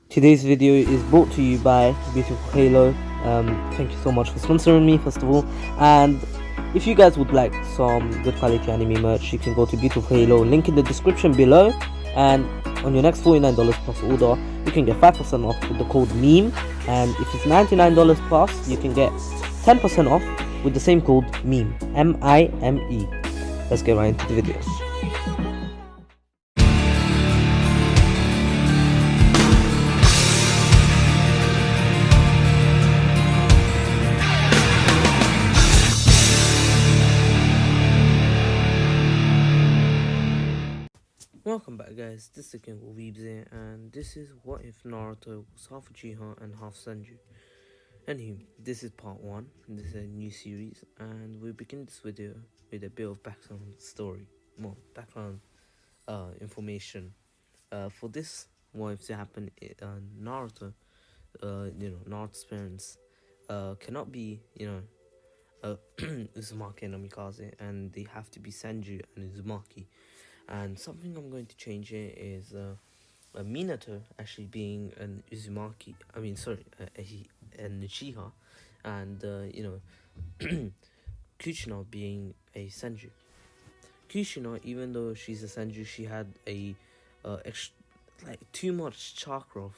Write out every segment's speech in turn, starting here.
Today's video is brought to you by Beautiful Halo. Thank you so much for sponsoring me, first of all. And if you guys would like some good quality anime merch, you can go to Beautiful Halo, link in the description below. And on your next $49 plus order, you can get 5% off with the code MEME. And if it's $99 plus, you can get 10% off with the same code MEME, M-I-M-E. Let's get right into the video. Welcome back, guys. This is King Weebs here, and this is what if Naruto was half Uchiha and half Senju. Anywho, this is part 1. This is a new series, and we begin this video with a bit of background story, more background information. For this, what if to happen? Naruto, Naruto's parents, cannot be, Uzumaki and Namikaze, and they have to be Senju and Uzumaki. And something I'm going to change here is Minato actually being an Uzumaki. An Uchiha, and Kuchina being a Senju. Kuchina, even though she's a Senju, she had a too much chakra.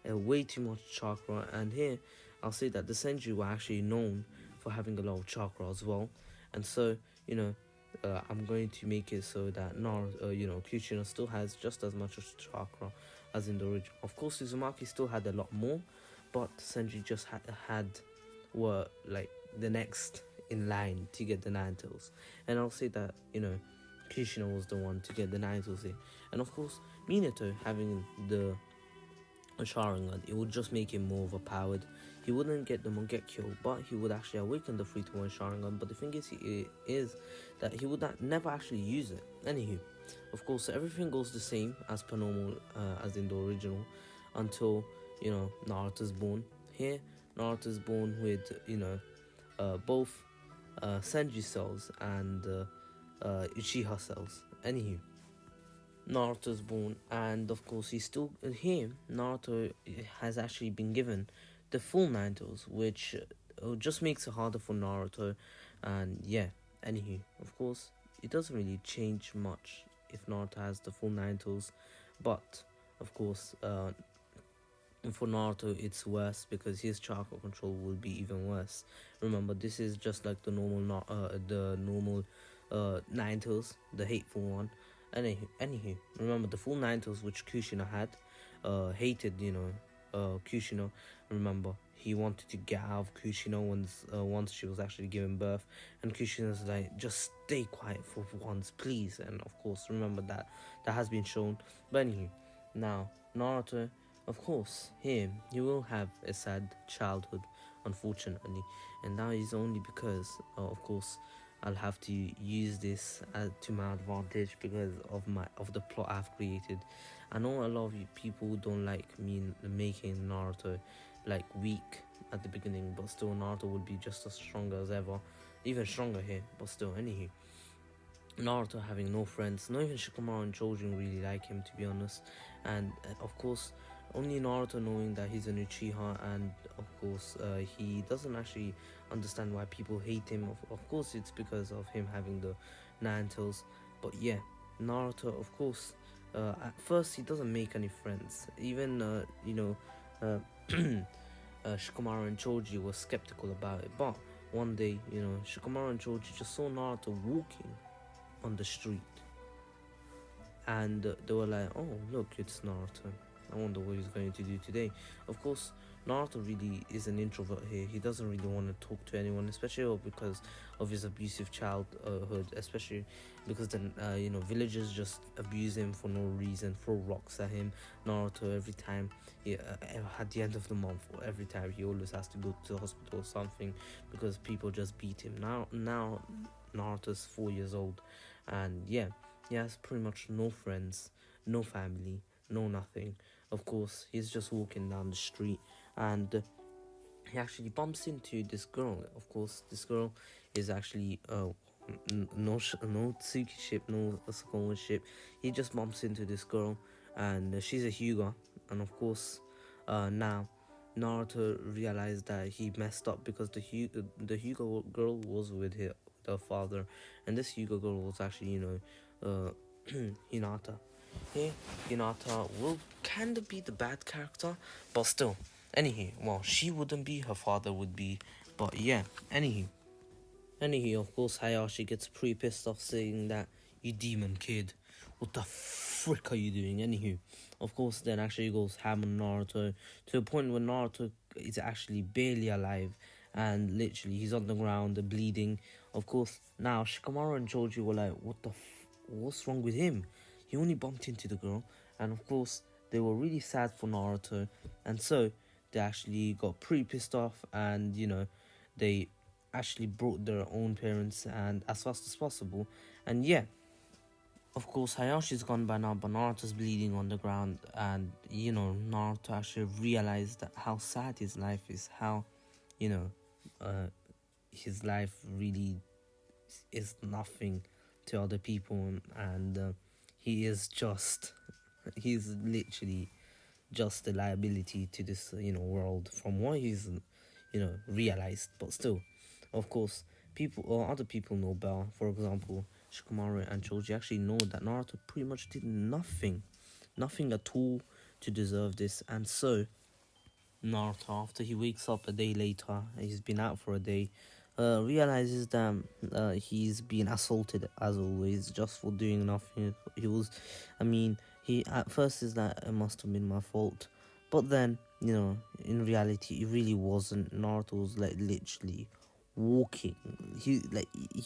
Way too much chakra. And here, I'll say that the Senju were actually known for having a lot of chakra as well. And so, I'm going to make it so that Kuchina still has just as much chakra as in the original. Of course, Uzumaki still had a lot more, but Senju just were like the next in line to get the Nine Tails. And I'll say that Kuchina was the one to get the Nine Tails here. And of course, Minato having the Sharingan, it would just make him more overpowered. He wouldn't get the Mangekyo, but he would actually awaken the 3-to-1 Sharingan. But the thing is that he would never actually use it. Anywho, of course, everything goes the same as per normal, as in the original, until Naruto's born. Here, Naruto's born with both Senju cells and Uchiha cells. Anywho, Naruto's born, and of course he's still here. Naruto has actually been given the full Nine Tails, which just makes it harder for Naruto. And yeah, anywho, of course it doesn't really change much if Naruto has the full Nine Tails, but of course for Naruto it's worse because his chakra control will be even worse. Remember, this is just like the normal Nine Tails, the hateful one. Anywho, remember the full Nine Tails which Kushina had, hated, Kushina. Remember, he wanted to get out of Kushina once she was actually giving birth, and Kushina's like, just stay quiet for once, please. And of course, remember that has been shown. But anywho, now Naruto, of course, he will have a sad childhood, unfortunately, and that is only because, of course, I'll have to use this to my advantage because of the plot I've created. I know a lot of you people don't like me making Naruto like weak at the beginning, but still Naruto would be just as strong as ever, even stronger here. But still, anywho, Naruto having no friends, not even Shikamaru and Chojin really like him, to be honest. And of course, only Naruto knowing that he's an Uchiha, and of course he doesn't actually understand why people hate him. Of course it's because of him having the Nine Tails. But yeah, Naruto, of course, at first he doesn't make any friends. Even Shikamaru and Choji were skeptical about it, but one day, Shikamaru and Choji just saw Naruto walking on the street, and they were like, oh look, it's Naruto, I wonder what he's going to do today. Of course, Naruto really is an introvert here. He doesn't really want to talk to anyone, especially because of his abusive childhood, especially because the villagers just abuse him for no reason, throw rocks at him. Naruto, every time at the end of the month, or every time, he always has to go to the hospital or something because people just beat him. Now Naruto's 4 years old, and yeah, he has pretty much no friends, no family, no nothing. Of course, he's just walking down the street, and he actually bumps into this girl. Of course, this girl is actually no Tsuki ship, no Sakuma ship. He just bumps into this girl, and she's a Hyuga, And of course, now Naruto realized that he messed up because the Hugo girl was with her father, and this Hugo girl was actually, Hinata. Here, Hinata will kind of be the bad character, but still. Anywho, well, she wouldn't be, her father would be, but yeah. Anywho, of course, Hayashi gets pretty pissed off saying that, "You demon kid, what the frick are you doing?" Anywho, of course, then actually goes ham on Naruto to the point where Naruto is actually barely alive and literally he's on the ground, bleeding. Of course, now Shikamaru and Choji were like, what's wrong with him? He only bumped into the girl. And of course, they were really sad for Naruto. And so, they actually got pretty pissed off and, they actually brought their own parents and as fast as possible. And yeah, of course, Hayashi's gone by now, but Naruto's bleeding on the ground, and Naruto actually realized that how sad his life is, how you know his life really is nothing to other people, and he is just he's literally just a liability to this world from what he's realized. But still, of course, people or other people know better. For example, Shikamaru and Choji actually know that Naruto pretty much did nothing at all to deserve this. And so Naruto, after he wakes up a day later, he's been out for a day, realizes that he's been assaulted as always, just for doing nothing. He at first is that it must have been my fault, but then in reality, it really wasn't. Naruto was like literally walking. He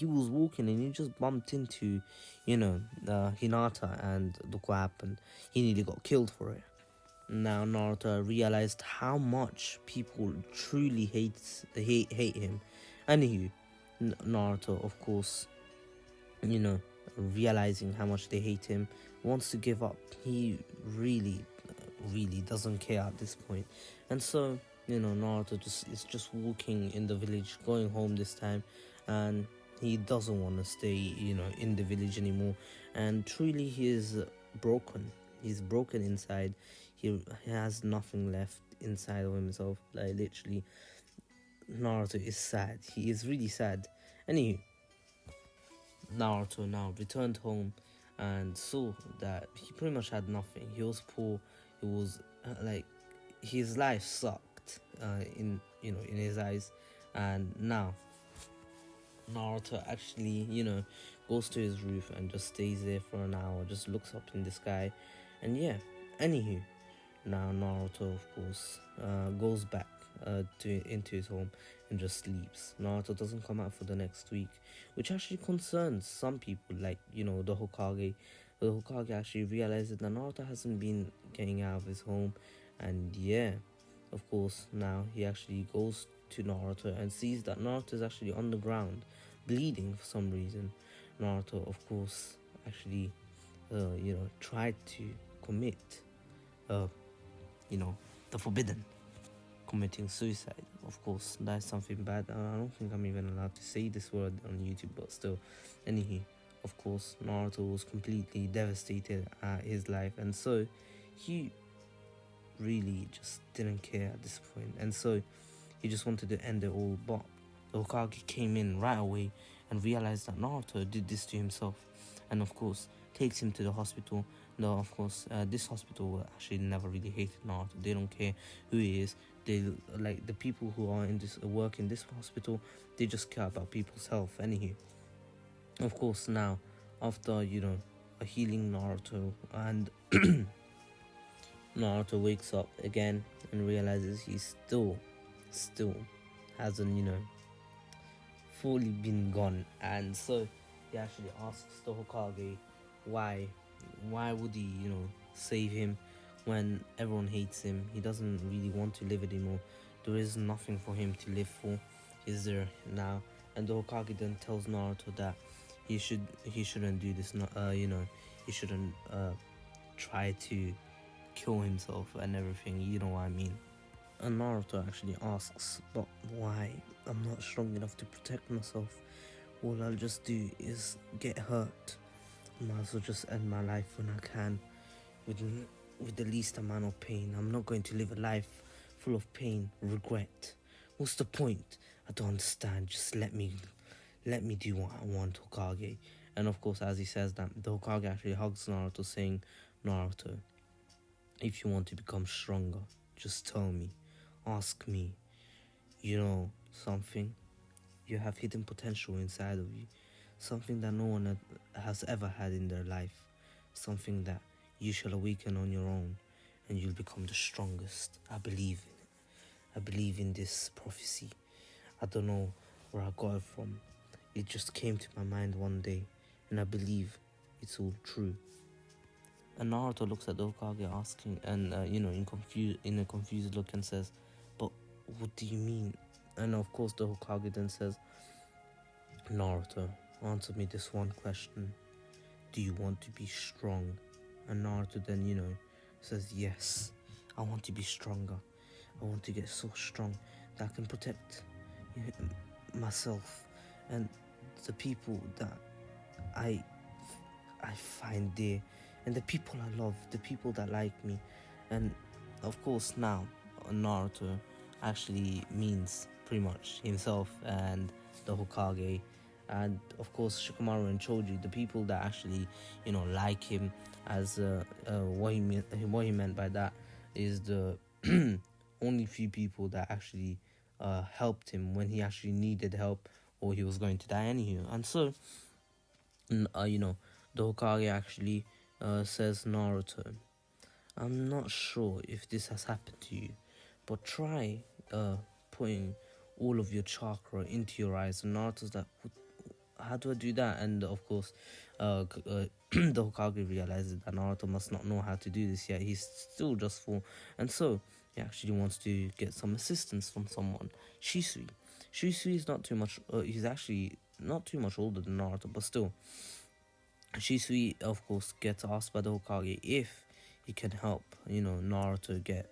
was walking and he just bumped into, Hinata, and look what happened. He nearly got killed for it. Now Naruto realized how much people truly hate him. Anywho, Naruto, of course, realizing how much they hate him, wants to give up. He really, really doesn't care at this point. And so, Naruto is just walking in the village, going home this time, and he doesn't want to stay, in the village anymore. And truly, he is broken. He's broken inside. He has nothing left inside of himself. Like literally, Naruto is sad. He is really sad. Anywho, Naruto now returned home and saw that he pretty much had nothing. He was poor. He was his life sucked in his eyes. And now Naruto actually goes to his roof and just stays there for an hour, just looks up in the sky. And yeah, anywho, now Naruto, of course, goes back into his home and just sleeps. Naruto doesn't come out for the next week, which actually concerns some people, like the Hokage. The Hokage actually realizes that Naruto hasn't been getting out of his home, and yeah, of course, now he actually goes to Naruto and sees that Naruto is actually on the ground, bleeding for some reason. Naruto, of course, actually, tried to commit, the forbidden, committing suicide. Of course, that's something bad. I don't think I'm even allowed to say this word on YouTube, but still. Anywho, of course, Naruto was completely devastated at his life, and so he really just didn't care at this point, and so he just wanted to end it all. But the Hokage came in right away and realized that Naruto did this to himself, and of course takes him to the hospital. No, of course, this hospital actually never really hated Naruto. They don't care who he is. They like the people who are in this work in this hospital. They just care about people's health. Anywho, of course, now after a healing Naruto, and Naruto wakes up again and realizes he's still hasn't fully been gone, and so he actually asks the Hokage why would he save him when everyone hates him. He doesn't really want to live anymore. There is nothing for him to live for, is there now? And the Hokage then tells Naruto that he shouldn't do this. He shouldn't try to kill himself and everything. You know what I mean? And Naruto actually asks, but why? I'm not strong enough to protect myself. All I'll just do is get hurt. I might as well just end my life when I can, with the least amount of pain. I'm not going to live a life full of pain, regret. What's the point? I don't understand. Just let me do what I want, Hokage. And of course, as he says that, the Hokage actually hugs Naruto, saying, Naruto, if you want to become stronger, just tell me. Ask me. You know something? You have hidden potential inside of you. Something that no one has ever had in their life. Something that you shall awaken on your own, and you'll become the strongest. I believe in it. I believe in this prophecy. I don't know where I got it from. It just came to my mind one day, and I believe it's all true. And Naruto looks at the Hokage asking, and in a confused look, and says, "But what do you mean?" And of course, the Hokage then says, "Naruto, answer me this one question. Do you want to be strong?" And Naruto then, says, "Yes, I want to be stronger. I want to get so strong that I can protect myself and the people that I find dear, and the people I love, the people that like me." And of course, now Naruto actually means pretty much himself and the Hokage, and of course Shikamaru and Choji, the people that actually like him. As what he meant by that is the only few people that actually helped him when he actually needed help, or he was going to die anyhow. And so the Hokage actually says, "Naruto, I'm not sure if this has happened to you, but try putting all of your chakra into your eyes." And Naruto's like, "How do I do that?" And of course, the Hokage realizes that Naruto must not know how to do this yet. He's still just 4. And so he actually wants to get some assistance from someone. Shisui. Shisui is not too much, he's actually not too much older than Naruto, but still. Shisui, of course, gets asked by the Hokage if he can help, Naruto get,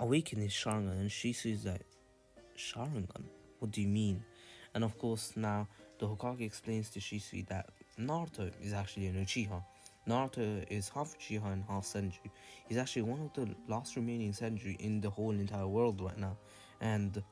awaken his Sharingan. And Shisui's like, "Sharingan? What do you mean?" And of course, now the Hokage explains to Shisui that Naruto is actually an Uchiha. Naruto is half Uchiha and half Senju. He's actually one of the last remaining Senju in the whole entire world right now, and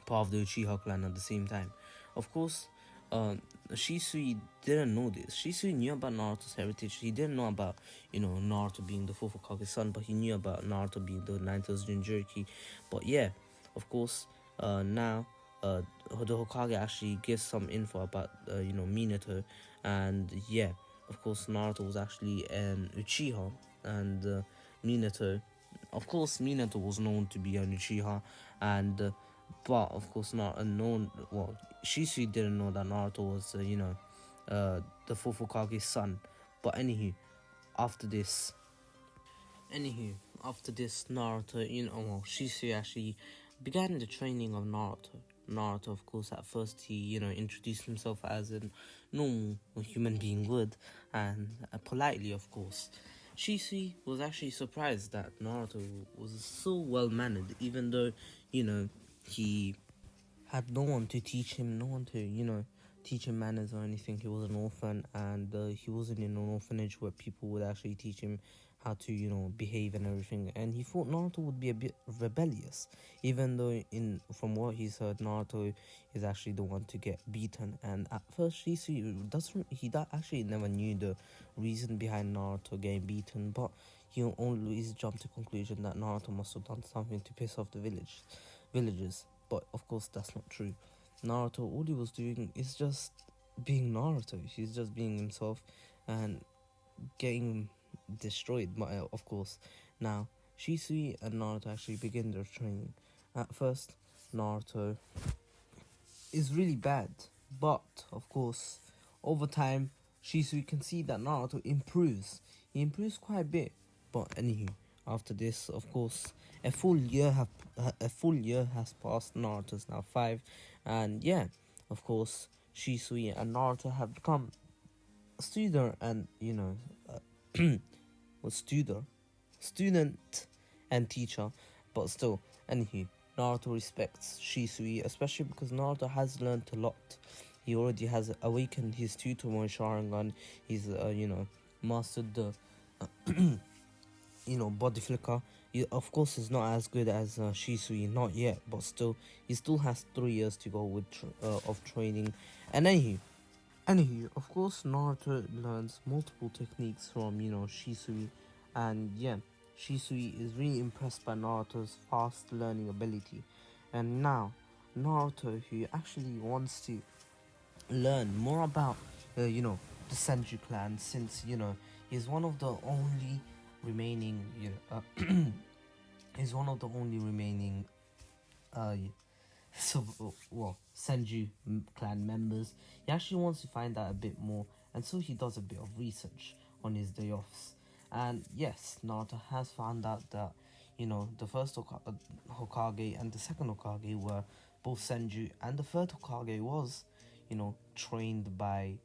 part of the Uchiha clan at the same time. Of course, Shisui didn't know this. Shisui knew about Naruto's heritage. He didn't know about, Naruto being the fourth Hokage's son, but he knew about Naruto being the ninth Jinchuriki. But yeah, of course, now the Hokage actually gives some info about, Minato. And yeah, of course, Naruto was actually an Uchiha, and Minato, of course, Minato was known to be an Uchiha, and but of course not unknown. Well, Shisui didn't know that Naruto was, the fourth Hokage's son. But after this, Naruto, Shisui actually began the training of Naruto. Naruto, of course, at first he, introduced himself as a normal human being would, and politely, of course. Shisui was actually surprised that Naruto was so well mannered, even though, he had no one to teach him, no one to, teach him manners or anything. He was an orphan, and he wasn't in an orphanage where people would actually teach him how to, behave and everything. And he thought Naruto would be a bit rebellious, even though from what he's heard, Naruto is actually the one to get beaten. And at first, actually never knew the reason behind Naruto getting beaten, but he always jumped to the conclusion that Naruto must have done something to piss off the villagers. But of course, that's not true. Naruto, all he was doing is just being Naruto. He's just being himself and getting destroyed. But of course, now Shisui and Naruto actually begin their training. At first, Naruto is really bad, but of course, over time, Shisui can see that Naruto improves. He improves quite a bit. But after this, of course, a full year has passed. Naruto's now 5, and yeah, of course, Shisui and Naruto have become student and student and teacher. But still, Naruto respects Shisui, especially because Naruto has learned a lot. He already has awakened his 2-to-1 Sharingan. He's mastered the body flicker. Of course, is not as good as Shisui, not yet, but still, he still has 3 years to go with of training. And anywho, of course, Naruto learns multiple techniques from Shisui, and yeah, Shisui is really impressed by Naruto's fast learning ability, and now Naruto, who actually wants to learn more about the Senju clan, since he's one of the only remaining he's one of the only remaining uh so Senju clan members. He actually wants to find out a bit more, and so he does a bit of research on his day offs. And yes, Naruto has found out that the first Hokage and the second Hokage were both Senju, and the third Hokage was trained by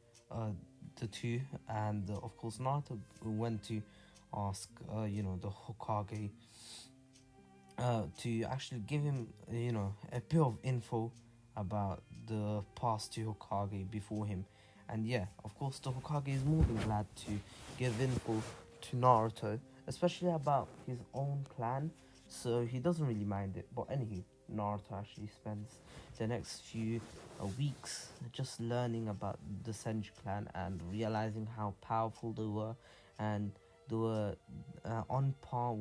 the two. And of course, Naruto went to ask the Hokage to actually give him a bit of info about the past two Hokage before him. And yeah, of course, the Hokage is more than glad to give info to Naruto, especially about his own clan, so he doesn't really mind it. But anywho, Naruto actually spends the next few weeks just learning about the Senju clan and realizing how powerful they were, and they were on par,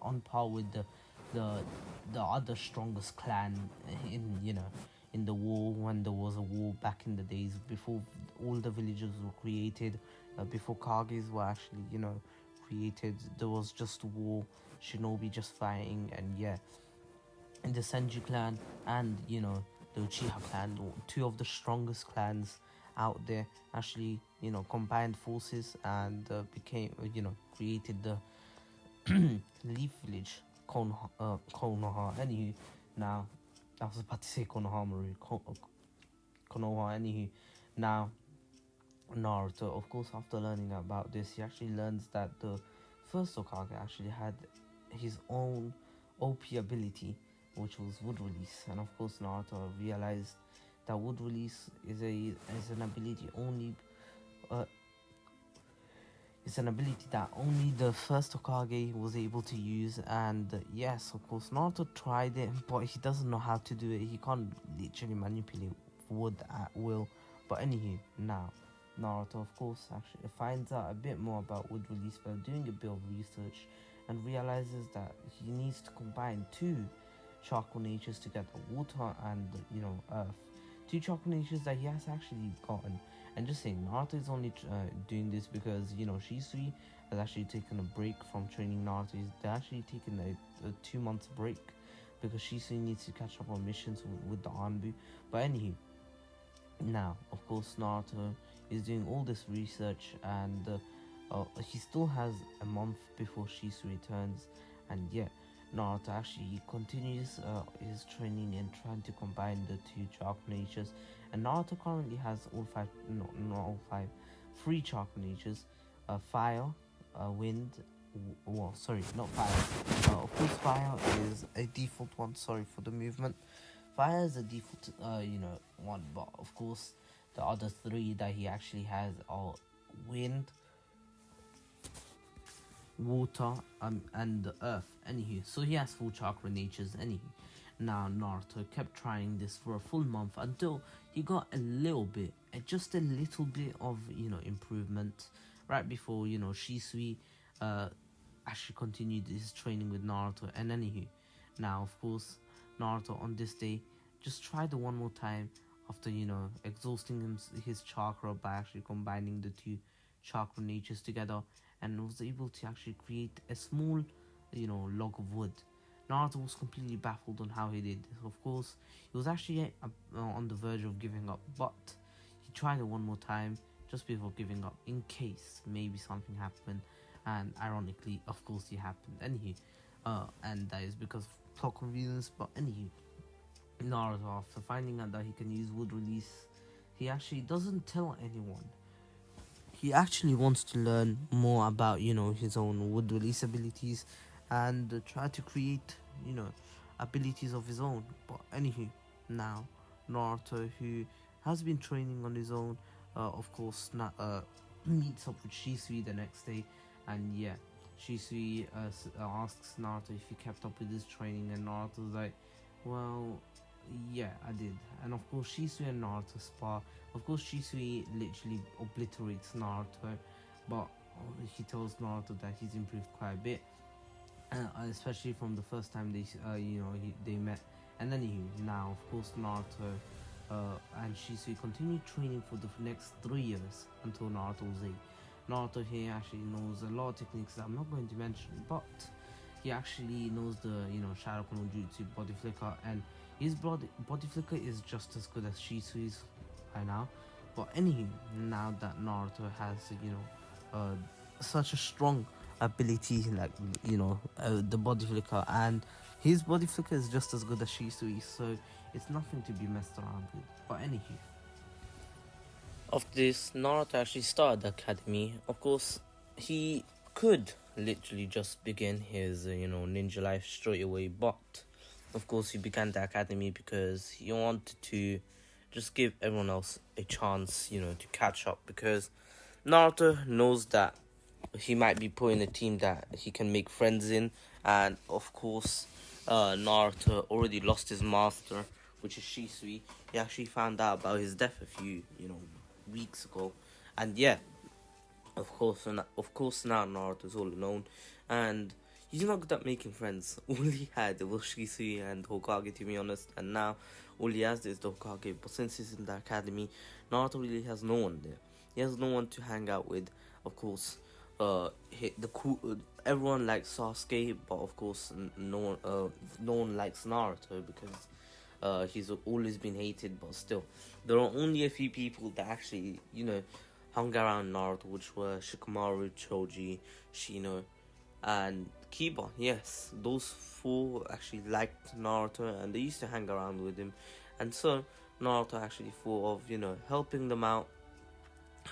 on par with the the other strongest clan in in the war, when there was a war back in the days before all the villages were created, before Kages were actually created. There was just war, shinobi just fighting. And yeah, in the Senju clan and the Uchiha clan, two of the strongest clans out there, actually combined forces and became created the Leaf Village, Konoha. Anywho, now I was about to say Konohamaru, Konoha. Anywho, now Naruto, of course, after learning about this, he actually learns that the first Hokage actually had his own OP ability, which was Wood Release. And of course, Naruto realized that Wood Release is an ability only. It's an ability that only the first Hokage was able to use. And yes, of course, Naruto tried it, but he doesn't know how to do it. He can't literally manipulate wood at will. But anywho, now Naruto, of course, actually finds out a bit more about wood release by doing a bit of research, and realizes that he needs to combine two charcoal natures together, water and earth. Two charcoal natures that he has actually gotten. And just saying, Naruto is only doing this because Shisui has actually taken a break from training Naruto. They're actually taking a 2 months break because Shisui needs to catch up on missions with the Anbu. But anywho, now of course Naruto is doing all this research, and he still has a month before Shisui returns. And yeah, Naruto actually continues his training and trying to combine the two charcoal natures. And Naruto currently has all five, no, not all five, three charcoal natures: fire, wind. Well, sorry, not fire. Of course, fire is a default one. Sorry for the movement. Fire is a default, one. But of course, the other three that he actually has are wind, water, and the earth. Anywho, so he has full chakra natures. Anywho, now Naruto kept trying this for a full month until he got a little bit, just a little bit of improvement. Right before Shisui actually continued his training with Naruto. And anywho, now of course Naruto on this day just tried it one more time after exhausting his chakra by actually combining the two chakra natures together, and was able to actually create a small log of wood. Naruto was completely baffled on how he did this. Of course, he was actually on the verge of giving up, but he tried it one more time just before giving up, in case maybe something happened. And ironically, of course, it happened. Anywho, and that is because of plot convenience. But anywho, Naruto, after finding out that he can use wood release, he actually doesn't tell anyone. He actually wants to learn more about his own wood release abilities, and try to create abilities of his own. But anywho, now Naruto, who has been training on his own, of course, meets up with Shisui the next day, And yeah, Shisui asks Naruto if he kept up with his training, and Naruto's like, well, yeah, I did. And of course, Shisui and Naruto spar. Of course, Shisui literally obliterates Naruto, but he tells Naruto that he's improved quite a bit, especially from the first time they met. And then now, of course, Naruto and Shisui continue training for the next 3 years until Naruto's 8. Naruto here actually knows a lot of techniques that I'm not going to mention, but he actually knows the Shadow Clone Jutsu, Body Flicker, and his body flicker is just as good as Shisui's by now. But anywho, now that Naruto has such a strong ability, like the body flicker, and his body flicker is just as good as Shisui's, so it's nothing to be messed around with. But anywho, of this, Naruto actually started the academy. Of course, he could literally just begin his ninja life straight away, but of course he began the academy because he wanted to just give everyone else a chance, to catch up, because Naruto knows that he might be put in a team that he can make friends in, and of course Naruto already lost his master, which is Shisui. He actually found out about his death a few weeks ago, and yeah, of course now Naruto's all alone, and he's not good at making friends. All he had was Shisui and Hokage, to be honest, and now all he has is the Hokage. But since he's in the academy, Naruto really has no one there. He has no one to hang out with. Of course, everyone likes Sasuke, but of course no one likes Naruto because he's always been hated. But still, there are only a few people that actually hung around Naruto, which were Shikamaru, Choji, Shino, and Kiba. Yes, those four actually liked Naruto and they used to hang around with him, and so Naruto actually thought of helping them out,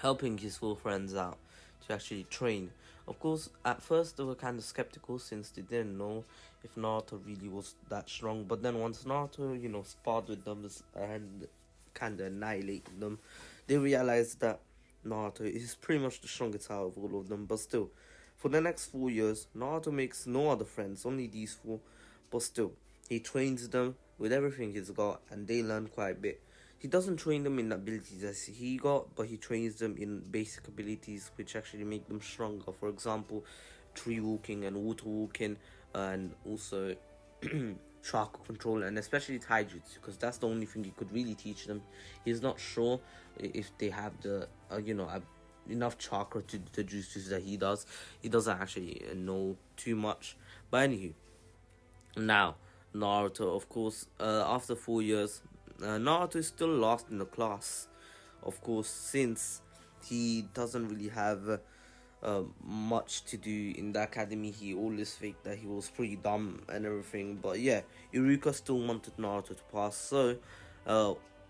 helping his four friends out to actually train. Of course, at first they were kind of skeptical since they didn't know if Naruto really was that strong, but then once Naruto sparred with them and kind of annihilated them, they realized that Naruto is pretty much the strongest out of all of them. But still, for the next 4 years, Naruto makes no other friends, only these four. But still, he trains them with everything he's got, and they learn quite a bit. He doesn't train them in abilities as he got, but he trains them in basic abilities which actually make them stronger. For example, tree walking and water walking, and also chakra control, and especially taijutsu, because that's the only thing he could really teach them. He's not sure if they have the enough chakra to do the jutsus that he does. He doesn't actually know too much. But anywho, now Naruto, of course, after 4 years, Naruto is still lost in the class. Of course, since he doesn't really have much to do in the academy, he always faked that he was pretty dumb and everything. But yeah, Iruka still wanted Naruto to pass, so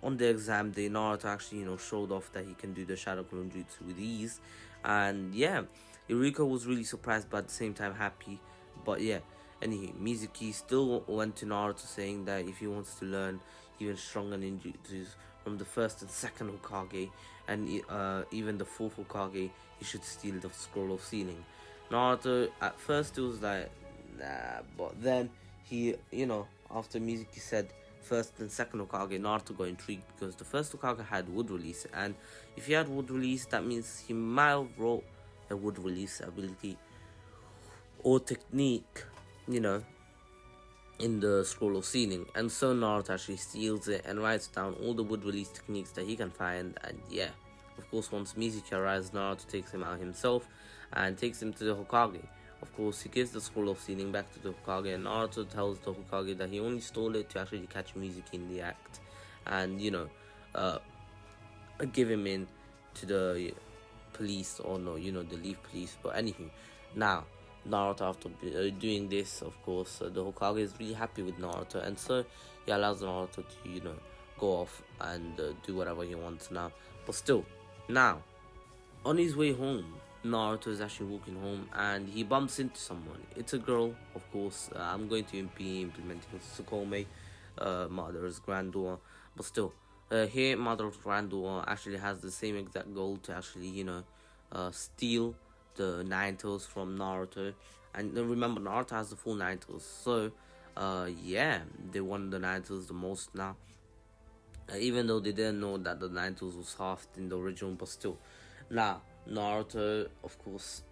on the exam day, Naruto actually showed off that he can do the Shadow Clone Jutsu with ease, and yeah, Iruka was really surprised but at the same time happy. But yeah, anyway, Mizuki still went to Naruto saying that if he wants to learn even stronger ninjutsus from the first and second Hokage, and even the fourth Hokage, he should steal the Scroll of Sealing. Naruto at first it was like nah, but then he after Mizuki said first and second Hokage, Naruto got intrigued because the first Hokage had wood release, and if he had wood release, that means he might have wrote a wood release ability or technique, in the Scroll of Sealing. And so Naruto actually steals it and writes down all the wood release techniques that he can find. And yeah, of course, once Mizuki arrives, Naruto takes him out himself and takes him to the Hokage. Of course, he gives the Scroll of Sealing back to the Hokage, and Naruto tells the Hokage that he only stole it to actually catch Mizuki in the act, and give him in to the police, or no, the Leaf Police. But anywho, now Naruto, after doing this, of course, the Hokage is really happy with Naruto, and so he allows Naruto to go off and do whatever he wants now. But still, now on his way home, Naruto is actually walking home and he bumps into someone. It's a girl, of course. I'm going to be implementing Tsukome, Mother's granddaughter, but still, here Mother's granddaughter actually has the same exact goal to actually steal the nine tails from Naruto. And remember, Naruto has the full nine tails. So, yeah, they won the nine tails the most now. Even though they didn't know that the nine tails was halved in the original, but still. Now, Naruto, of course,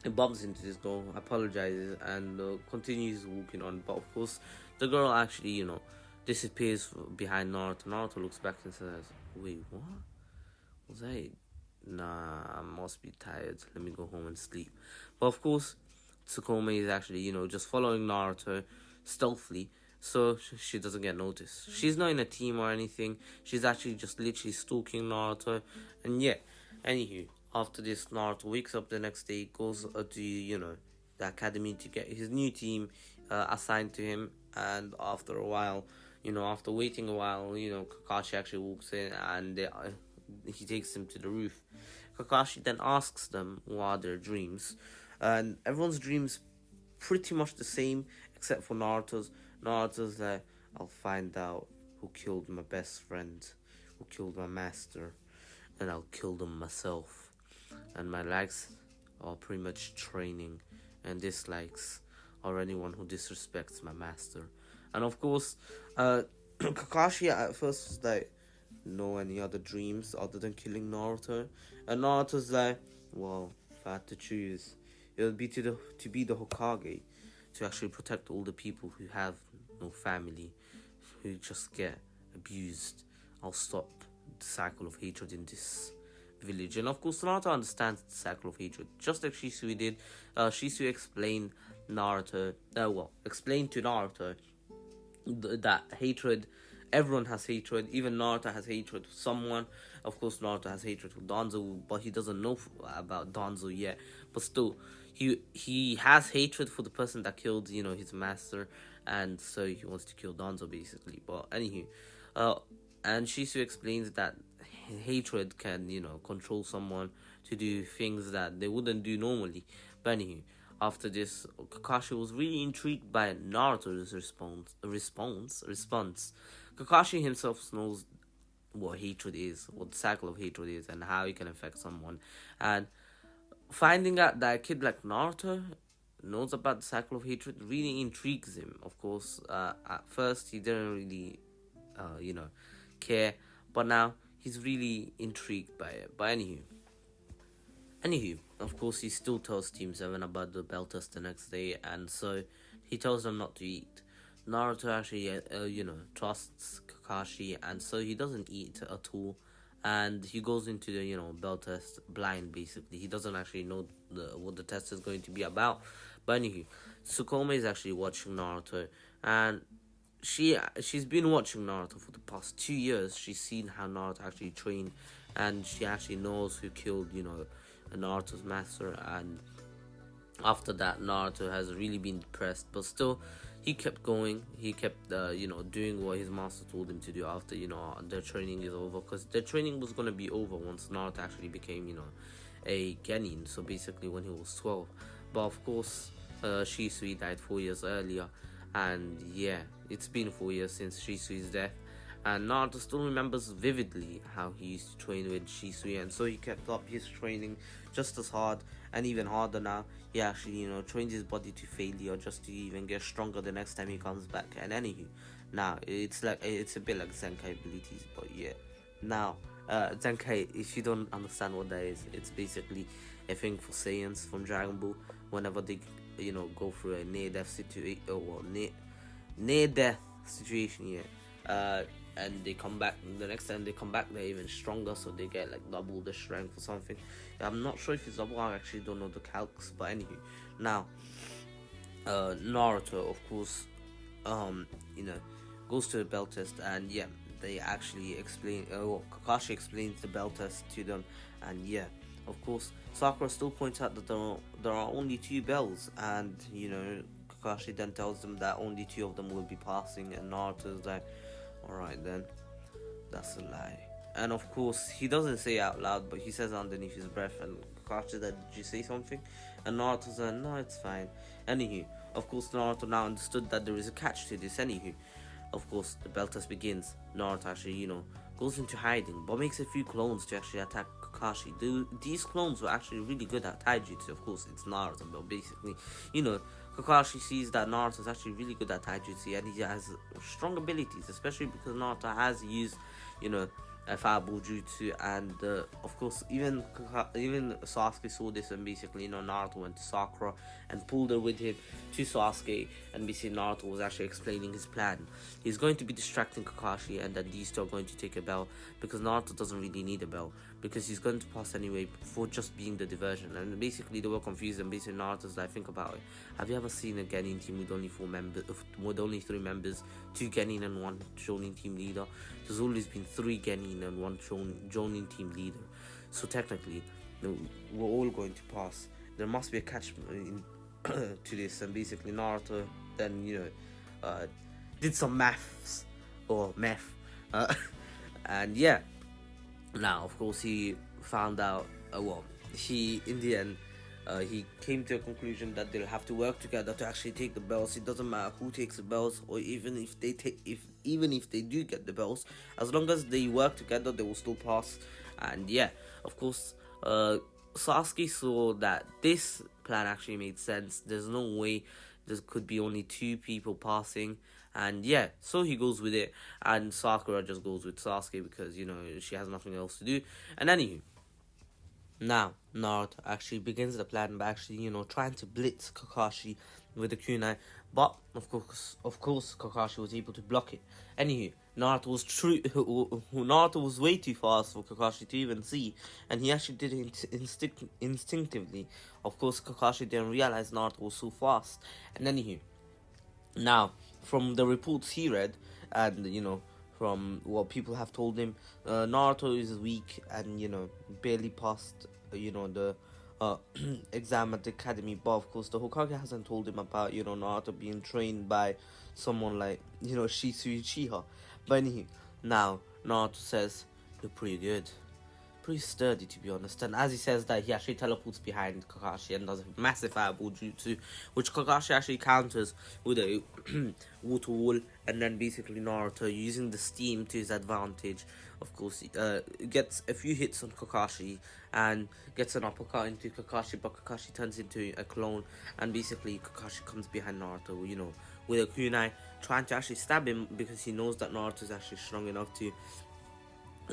it bumps into this girl, apologizes, and continues walking on. But of course, the girl actually, disappears behind Naruto. Naruto looks back and says, "Wait, what? Was I? Nah, I must be tired. Let me go home and sleep." But of course, Tsukome is actually, just following Naruto stealthily, so she doesn't get noticed. She's not in a team or anything. She's actually just literally stalking Naruto, and yeah. Anywho, after this, Naruto wakes up the next day, goes to the academy to get his new team assigned to him, and after a while, after waiting a while, Kakashi actually walks in and he takes him to the roof. Kakashi then asks them what are their dreams, and everyone's dreams pretty much the same except for Naruto's. Naruto's like, I'll find out who killed my best friend, who killed my master, and I'll kill them myself. And my likes are pretty much training, and dislikes are anyone who disrespects my master. And of course, Kakashi at first was like, no any other dreams other than killing Naruto. And Naruto's like, well, if I had to choose, it would be to be the Hokage, to actually protect all the people who have no family, who just get abused. I'll stop the cycle of hatred in this village. And of course, Naruto understands the cycle of hatred, just like Shisui did. Shisui explained explained to Naruto that hatred, everyone has hatred. Even Naruto has hatred for someone. Of course, Naruto has hatred for Danzo, but he doesn't know about Danzo yet. But still, he has hatred for the person that killed, his master, and so he wants to kill Danzo basically. But anywho, and Shisui explains that hatred can, control someone to do things that they wouldn't do normally. But anywho, after this, Kakashi was really intrigued by Naruto's response. Kakashi himself knows what hatred is, what the cycle of hatred is, and how it can affect someone. And finding out that a kid like Naruto knows about the cycle of hatred really intrigues him. Of course, at first he didn't really, care, but now he's really intrigued by it. But anywho, of course, he still tells Team 7 about the bell test the next day, and so he tells them not to eat. Naruto actually, trusts Kakashi, and so he doesn't eat at all, and he goes into the, bell test blind, basically. He doesn't actually know what the test is going to be about. But anywho, Tsukome is actually watching Naruto, and she's been watching Naruto for the past 2 years. She's seen how Naruto actually trained, and she actually knows who killed, Naruto's master. And after that, Naruto has really been depressed, but still, he kept going. He kept, doing what his master told him to do after, their training is over, because their training was going to be over once Naruto actually became, a Genin, so basically when he was 12. But of course, Shisui died 4 years earlier, and yeah, it's been 4 years since Shisui's death, and Naruto still remembers vividly how he used to train with Shisui, and so he kept up his training just as hard and even harder now. He actually, trained his body to failure just to even get stronger the next time he comes back. And anywho, now it's a bit like Zenkai abilities, but yeah. Now, Zenkai, if you don't understand what that is, it's basically a thing for Saiyans from Dragon Ball. Whenever they, go through a near-death situation, near-death situation, yeah. And they come back, the next time they come back, they're even stronger, so they get like double the strength or something. I'm not sure if it's double, I actually don't know the calcs, but anyway. Now, Naruto, of course, goes to the bell test, and yeah, they actually explain, Kakashi explains the bell test to them, and yeah, of course, Sakura still points out that there are only 2 bells, and, Kakashi then tells them that only 2 of them will be passing, and Naruto's like, alright then, that's a lie. And of course, he doesn't say out loud, but he says underneath his breath, and Kakashi said, did you say something? And Naruto said, no, it's fine. Anywho, of course, Naruto now understood that there is a catch to this. Anywho, of course, the bell test begins. Naruto actually, goes into hiding, but makes a few clones to actually attack Kakashi. These clones were actually really good at taijutsu. Of course, it's Naruto, but basically, Kakashi sees that Naruto is actually really good at taijutsu, and he has strong abilities, especially because Naruto has used, a fireball jutsu, and of course, even Sasuke saw this, and basically, Naruto went to Sakura and pulled her with him to Sasuke, and basically Naruto was actually explaining his plan. He's going to be distracting Kakashi, and then these two are going to take a bell, because Naruto doesn't really need a bell, because he's going to pass anyway for just being the diversion. And basically they were confused, and basically Naruto's like, think about it. Have you ever seen a Genin team with only 4 members, with only 3 members, 2 Genin and 1 Jonin team leader? There's always been 3 Genin and 1 Jonin team leader. So technically, we're all going to pass. There must be a catch to this, and basically Naruto then, did some math, and yeah. Now, of course, he found out, in the end, he came to a conclusion that they'll have to work together to actually take the bells. It doesn't matter who takes the bells, or even if they do get the bells, as long as they work together, they will still pass. And yeah, of course, Sasuke saw that this plan actually made sense. There's no way there could be only 2 people passing. And yeah, so he goes with it, and Sakura just goes with Sasuke because, she has nothing else to do. And anywho, now Naruto actually begins the plan by actually, trying to blitz Kakashi with the kunai, but of course Kakashi was able to block it. Anywho, Naruto was way too fast for Kakashi to even see, and he actually did it instinctively. Of course, Kakashi didn't realize Naruto was so fast. And anywho, now, from the reports he read, and from what people have told him, Naruto is weak and barely passed the exam at the academy. But of course the Hokage hasn't told him about Naruto being trained by someone like Shisu Uchiha. But anyway, now Naruto says, you're pretty good, pretty sturdy, to be honest. And as he says that, he actually teleports behind Kakashi and does a massive fireball jutsu, which Kakashi actually counters with a water wall. And then basically Naruto, using the steam to his advantage, of course, gets a few hits on Kakashi and gets an uppercut into Kakashi, but Kakashi turns into a clone, and basically Kakashi comes behind Naruto, with a kunai, trying to actually stab him because he knows that Naruto is actually strong enough to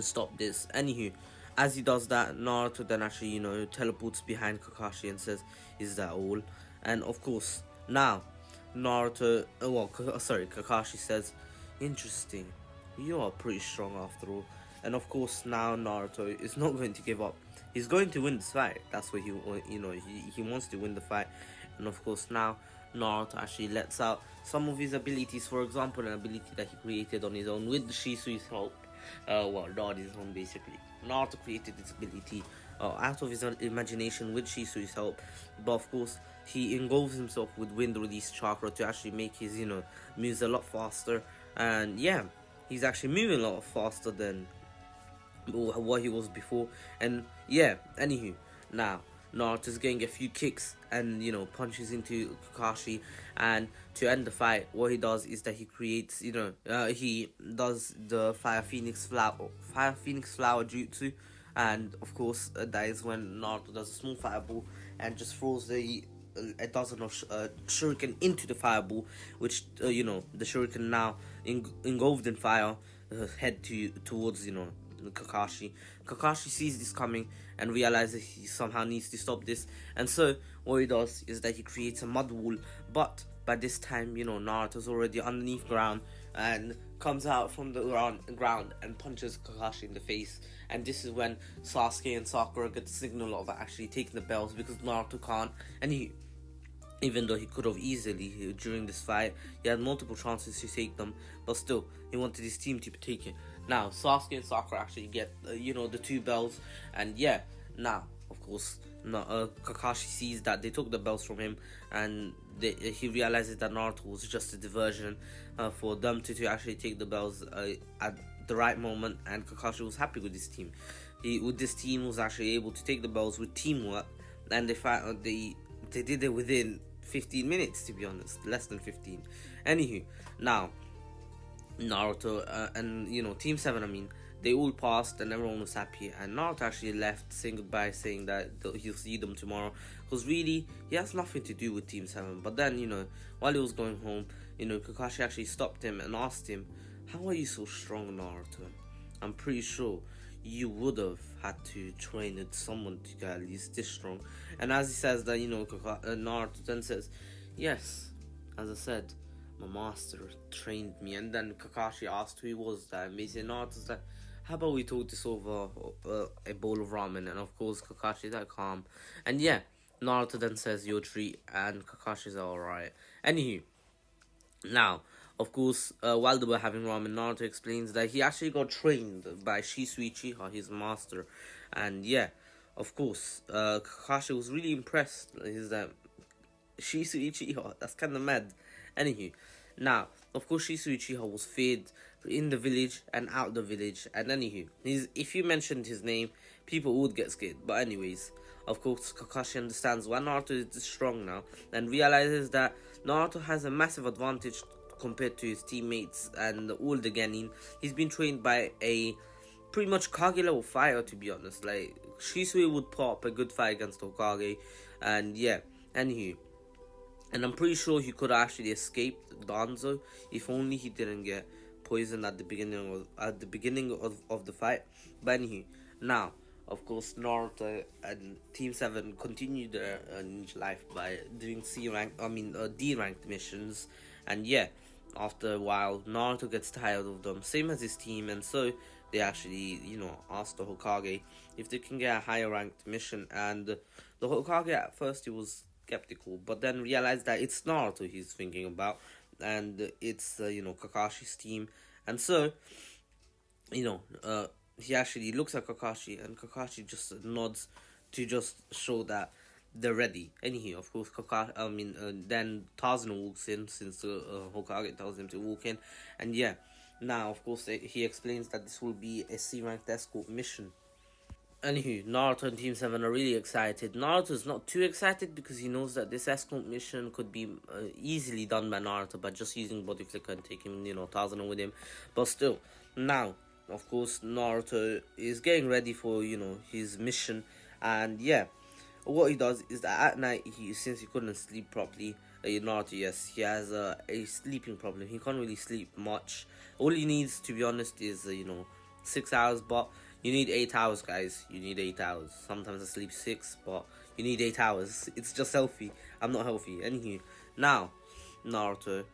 stop this. Anywho, as he does that, Naruto then actually, teleports behind Kakashi and says, is that all? And of course, now, Kakashi says, interesting, you are pretty strong after all. And of course, now Naruto is not going to give up. He's going to win this fight. That's what he wants to win the fight. And of course, now Naruto actually lets out some of his abilities. For example, an ability that he created on his own with Shisui's help. Not his own, basically. Naruto created this ability out of his own imagination with Shisui's help. But of course, he engulfs himself with wind release chakra to actually make his, moves a lot faster. And yeah, he's actually moving a lot faster than what he was before. And yeah, anywho, now Naruto's getting a few kicks and punches into Kakashi, and to end the fight, what he does is that he creates he does the Fire Phoenix flower jutsu, and of course that is when Naruto does a small fireball and just throws a dozen of shuriken into the fireball, which the shuriken now engulfed in fire head towards Kakashi. Kakashi sees this coming and realizes he somehow needs to stop this, and so what he does is that he creates a mud wall. But by this time, Naruto's already underneath ground and comes out from the ground and punches Kakashi in the face. And this is when Sasuke and Sakura get the signal of actually taking the bells, because Naruto can't. And even though he could have easily during this fight, he had multiple chances to take them, but still, he wanted his team to take it. Now, Sasuke and Sakura actually get, the 2 bells, and yeah, now, of course, Kakashi sees that they took the bells from him, and he realizes that Naruto was just a diversion for them to actually take the bells at the right moment, and Kakashi was happy with his team. With this team, was actually able to take the bells with teamwork, and they did it within 15 minutes, to be honest, less than 15. Anywho, now Naruto and Team 7, they all passed and everyone was happy, and Naruto actually left saying goodbye, saying that he'll see them tomorrow, because really he has nothing to do with Team 7. But then, while he was going home, Kakashi actually stopped him and asked him, how are you so strong, Naruto? I'm pretty sure you would have had to train with someone to get at least this strong. And as he says that, Naruto then says, yes, as I said, my master trained me. And then Kakashi asked who he was that, and basically Naruto's like, how about we talk this over a bowl of ramen? And of course Kakashi's like, calm. And yeah, Naruto then says, your treat, and Kakashi's like, alright. Anywho, now, of course, while they were having ramen, Naruto explains that he actually got trained by Uchiha, his master. And yeah, of course, Kakashi was really impressed. He's like, Uchiha, that's kind of mad. Anywho, now, of course, Uchiha was feared in the village and out the village. And anywho, if you mentioned his name, people would get scared. But anyways, of course, Kakashi understands why Naruto is strong now, and realizes that Naruto has a massive advantage compared to his teammates and all the Genin. He's been trained by a pretty much Kage level fighter, to be honest. Like, Shisui would put up a good fight against Hokage, and yeah, anywho. And I'm pretty sure he could have actually escaped Danzo if only he didn't get poisoned at the beginning of the fight. But anywho, now, of course, Naruto and Team 7 continued their ninja life by doing D ranked missions. And yeah, after a while, Naruto gets tired of them, same as his team, and so they actually, asked the Hokage if they can get a higher ranked mission. And the Hokage, at first, he was skeptical, but then realized that it's Naruto he's thinking about, and it's, Kakashi's team. And so, he actually looks at Kakashi, and Kakashi just nods to just show that they're ready. Anywho, of course, then Tarzan walks in, since Hokage tells him to walk in. And yeah, now, of course, he explains that this will be a C-ranked escort mission. Anywho, Naruto and Team 7 are really excited. Naruto's not too excited because he knows that this escort mission could be easily done by Naruto by just using Body Flicker and taking, Tarzan with him. But still, now, of course, Naruto is getting ready for, his mission. And yeah, what he does is that at night, since he couldn't sleep properly, Naruto, yes, he has a sleeping problem. He can't really sleep much. All he needs, to be honest, is, 6 hours, but you need 8 hours, guys. You need 8 hours. Sometimes I sleep 6, but you need 8 hours. It's just healthy. I'm not healthy. Anywho, now, Naruto,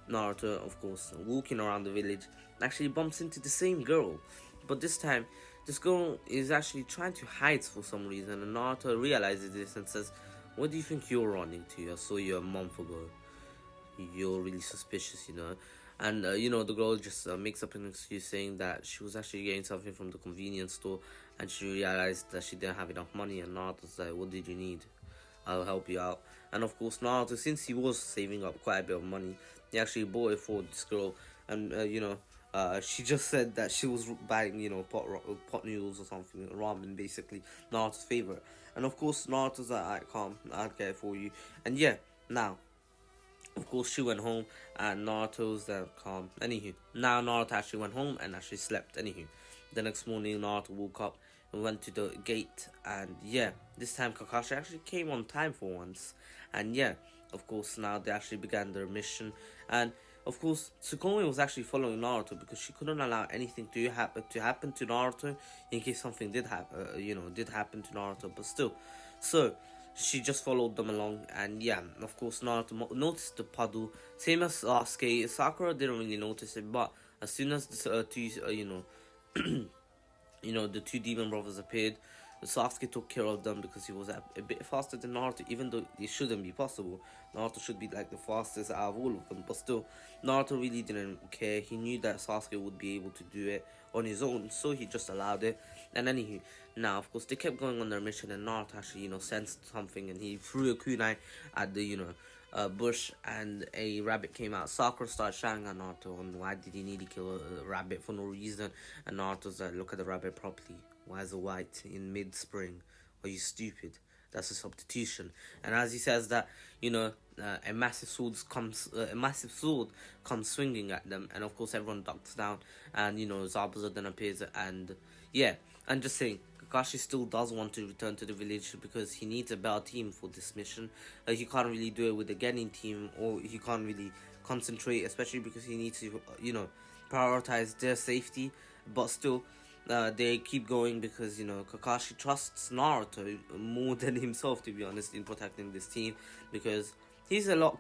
of course, walking around the village, actually bumps into the same girl. But this time, this girl is actually trying to hide for some reason, and Naruto realizes this and says, what do you think you're running to? I saw you a month ago. You're really suspicious, And, the girl just makes up an excuse saying that she was actually getting something from the convenience store, and she realized that she didn't have enough money, and Naruto's like, what did you need? I'll help you out. And of course, Naruto, since he was saving up quite a bit of money, he actually bought it for this girl. And, she just said that she was buying, pot noodles or something, ramen, basically, Naruto's favorite. And of course, Naruto's like, alright, calm, I'll get it for you. And yeah, now, of course, she went home, and Naruto's calm. Anywho, now Naruto actually went home and actually slept. Anywho, the next morning, Naruto woke up and went to the gate. And yeah, this time Kakashi actually came on time for once. And yeah, of course, now they actually began their mission. And of course, Tsukume was actually following Naruto because she couldn't allow anything to happen to Naruto in case something did happen to Naruto. But still, so she just followed them along, and yeah, of course, Naruto noticed the puddle, same as Sasuke. Sakura didn't really notice it, but as soon as the the two demon brothers appeared, Sasuke took care of them because he was a bit faster than Naruto, even though it shouldn't be possible. Naruto should be like the fastest out of all of them, but still, Naruto really didn't care. He knew that Sasuke would be able to do it on his own, so he just allowed it. And anywho, now, of course, they kept going on their mission, and Naruto actually, sensed something, and he threw a kunai at the, bush, and a rabbit came out. Sakura started shouting at Naruto on why did he need to kill a rabbit for no reason, and Naruto's like, look at the rabbit properly. Why is it white in mid-spring? Are you stupid? That's a substitution. And as he says that, a massive sword comes swinging at them, and of course everyone ducks down, and Zabuza then appears, and yeah, I'm just saying. Kakashi still does want to return to the village because he needs a better team for this mission. He can't really do it with the Genin team, or he can't really concentrate, especially because he needs to, prioritize their safety. But still, they keep going because Kakashi trusts Naruto more than himself, to be honest, in protecting this team, because he's a lot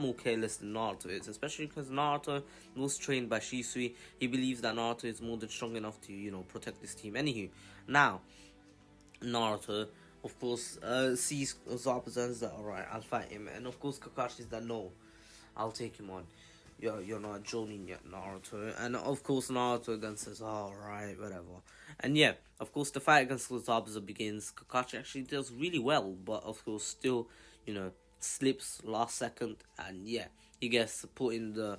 more careless than Naruto is, especially because Naruto was trained by Shisui. He believes that Naruto is more than strong enough to protect this team. Anywho, now Naruto, of course, sees Zabuza and is like, alright, I'll fight him. And of course, Kakashi's like, no, I'll take him on. You're not joining yet, Naruto. And of course, Naruto then says, alright, whatever. And yeah, of course, the fight against Zabuza begins. Kakashi actually does really well, but of course, still, slips last second. And yeah, he gets put in the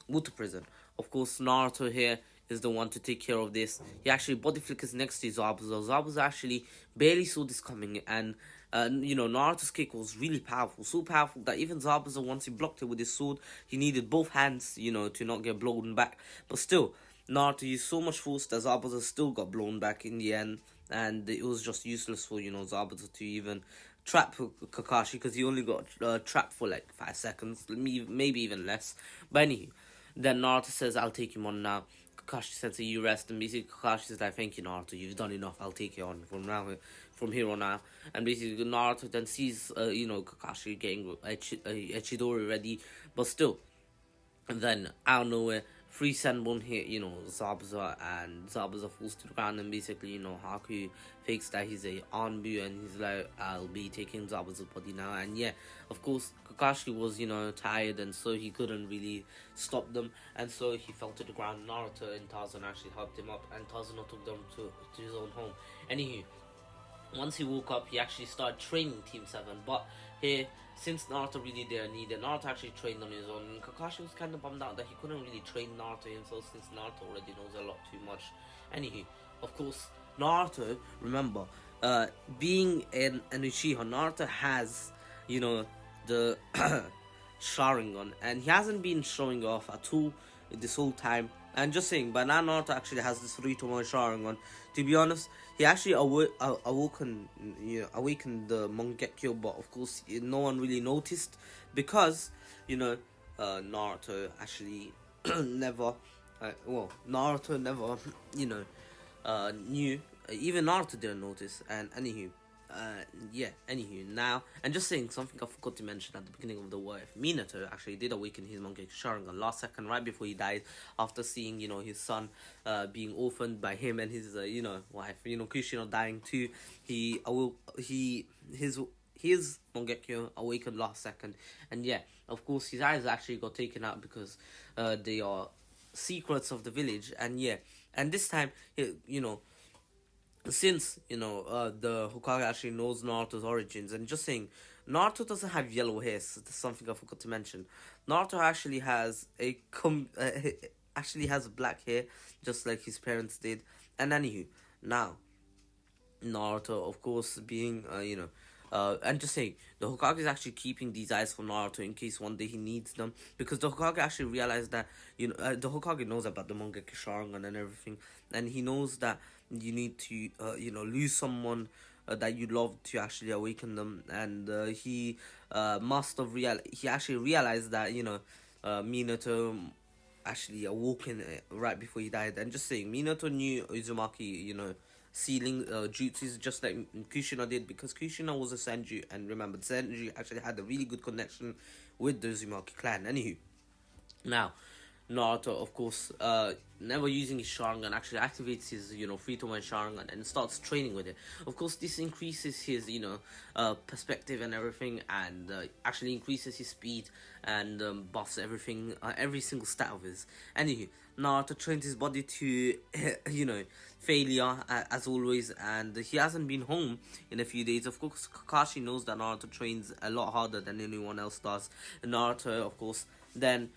water prison. Of course, Naruto here is the one to take care of this. He actually body flickers next to Zabuza. Zabuza actually barely saw this coming, and Naruto's kick was really powerful. So powerful that even Zabuza, once he blocked it with his sword, he needed both hands, to not get blown back. But still, Naruto used so much force that Zabuza still got blown back in the end, and it was just useless for, Zabuza to even trap Kakashi, because he only got trapped for like 5 seconds, maybe even less. But anyway, then Naruto says, I'll take him on now. Kakashi says, you rest, and basically Kakashi says like, thank you, Naruto, you've done enough, I'll take you on from here on out. And basically Naruto then sees Kakashi getting Echidori ready, but still, and then out of nowhere, free Senbon hit, Zabuza, and Zabuza falls to the ground, and basically, Haku fakes that he's a Anbu, and he's like, I'll be taking Zabuza's body now. And yeah, of course, Kakashi was, tired, and so he couldn't really stop them, and so he fell to the ground. Naruto and Tarzan actually helped him up, and Tarzan took them to his own home. Anywho, once he woke up, he actually started training Team 7, but here, since Naruto really didn't need it, Naruto actually trained on his own, and Kakashi was kind of bummed out that he couldn't really train Naruto himself, since Naruto already knows a lot too much. Anywho, of course, Naruto, remember, being an Uchiha, Naruto has, the Sharingan, and he hasn't been showing off at all this whole time. And just saying, but now Naruto actually has this 3-to-1 Sharingan. To be honest, he actually awakened the Mangekyo, but of course no one really noticed, because Naruto actually never Naruto never knew. Even Naruto didn't notice. And anywho, now, and just saying something I forgot to mention at the beginning of the war, Minato actually did awaken his Mangekyo Sharingan last second, right before he died, after seeing his son being orphaned by him and his wife, Kushina dying too. His Mangekyo awakened last second, and yeah, of course his eyes actually got taken out because they are secrets of the village. And yeah, and this time since the Hokage actually knows Naruto's origins, and just saying, Naruto doesn't have yellow hair, so that's something I forgot to mention. Naruto actually has black hair, just like his parents did. And anywho, now Naruto, of course, being and just saying, the Hokage is actually keeping these eyes for Naruto in case one day he needs them, because the Hokage actually realized that the Hokage knows about the Mangekyo Sharingan and everything, and he knows that you need to lose someone that you love to actually awaken them. And he actually realized that Minato actually awoken right before he died. And just saying, Minato knew Uzumaki sealing jutsus just like Kushina did, because Kushina was a Senju, and remember, Senju actually had a really good connection with the Uzumaki clan. Anywho, now Naruto, of course, never using his Sharingan, actually activates his 3-to-1 Sharingan and starts training with it. Of course, this increases his perspective and everything, and actually increases his speed and buffs everything, every single stat of his. Anywho, Naruto trains his body to failure as always, and he hasn't been home in a few days. Of course, Kakashi knows that Naruto trains a lot harder than anyone else does. And Naruto, of course, then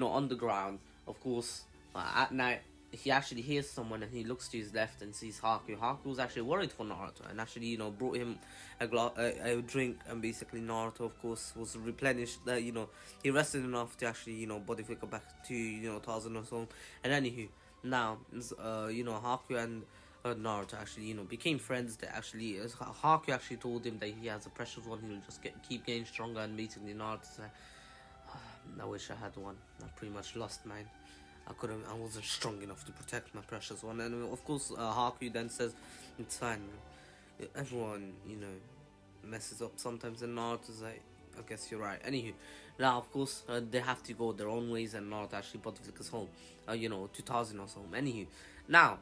on the ground, of course, at night, he actually hears someone, and he looks to his left and sees Haku. Haku was actually worried for Naruto, and actually, you know, brought him a drink, and basically Naruto, of course, was replenished. That, you know, he rested enough to actually, you know, body flicker back to, you know, 1,000 or so. And anywho, now, you know, Haku and Naruto actually, you know, became friends. That actually, Haku actually told him that he has a precious one. He'll just keep getting stronger, and basically Naruto said, I wish I had one. I pretty much lost mine. I wasn't strong enough to protect my precious one. And of course, Haku then says, it's fine. Everyone, you know, messes up sometimes, and Naruto's like, I guess you're right. Anywho, now of course, they have to go their own ways, and Naruto actually brought Flicker's home, you know, 2,000 or so. Anywho, now,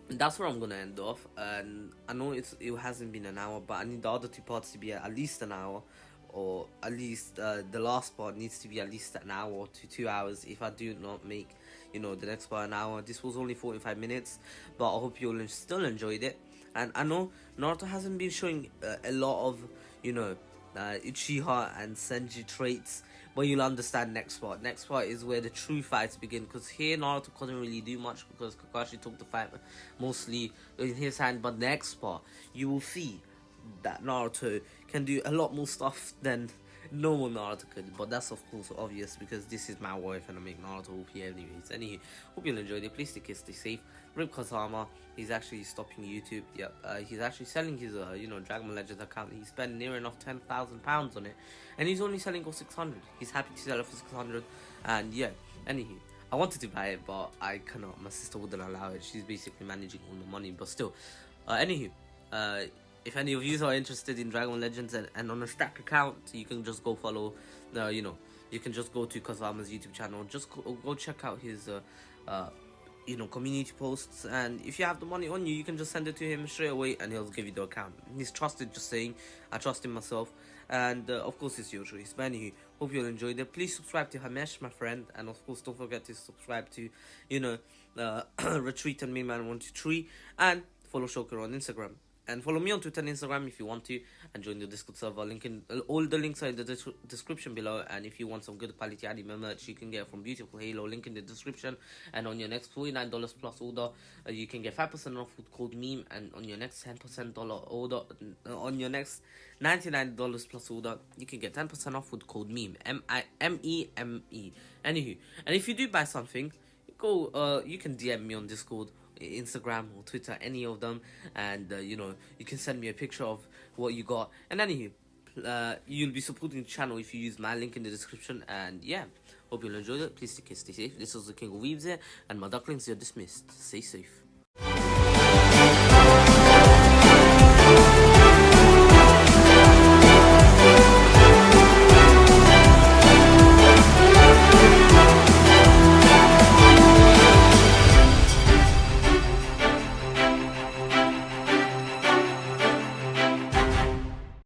that's where I'm gonna end off. And I know it hasn't been an hour, but I need the other two parts to be at least an hour, or at least the last part needs to be at least an hour to 2 hours. If I do not make, you know, the next part an hour. This was only 45 minutes, but I hope you still enjoyed it. And I know Naruto hasn't been showing a lot of, you know, Uchiha and Senju traits, but you'll understand next part. Next part is where the true fights begin, because here Naruto couldn't really do much because Kakashi took the fight mostly in his hand. But next part, you will see that Naruto can do a lot more stuff than normal Naruto could, but that's of course obvious because this is my wife and I make Naruto OP anyways. Anyway, hope you'll enjoy it. Please stay safe. Rip Kazama, he's actually stopping YouTube. Yep, he's actually selling his you know, Dragon Ball Legends account. He spent near enough £10,000 on it, and he's only selling for 600. He's happy to sell it for 600, and yeah. Anywho, I wanted to buy it, but I cannot. My sister wouldn't allow it. She's basically managing all the money, but still. Anywho, if any of you are interested in Dragon Legends and on a stack account, you can just go follow, you know, you can just go to Kazama's YouTube channel. Just go check out his, you know, community posts. And if you have the money on you, you can just send it to him straight away and he'll give you the account. He's trusted, just saying. I trust him myself. And of course, it's your choice. But anyway, hope you'll enjoy it. Please subscribe to Hxmesh, my friend. And of course, don't forget to subscribe to, you know, Ratreet and Mainman123. And follow Shoker on Instagram. And follow me on Twitter and Instagram if you want to, and join the Discord server. Link in all the links are in the description below. And if you want some good quality anime merch, you can get from Beautiful Halo. Link in the description. And on your next $49 plus order, you can get 5% off with code meme. And on your next $10% order, on your next $99 plus order, you can get 10% off with code meme. MEME. Anywho, and if you do buy something, go. You can DM me on Discord, Instagram or Twitter, any of them, and you know, you can send me a picture of what you got. And anywho, you'll be supporting the channel if you use my link in the description. And yeah, hope you'll enjoy it. Please stay safe. This was the King of Weaves here, and my ducklings, you're dismissed. Stay safe.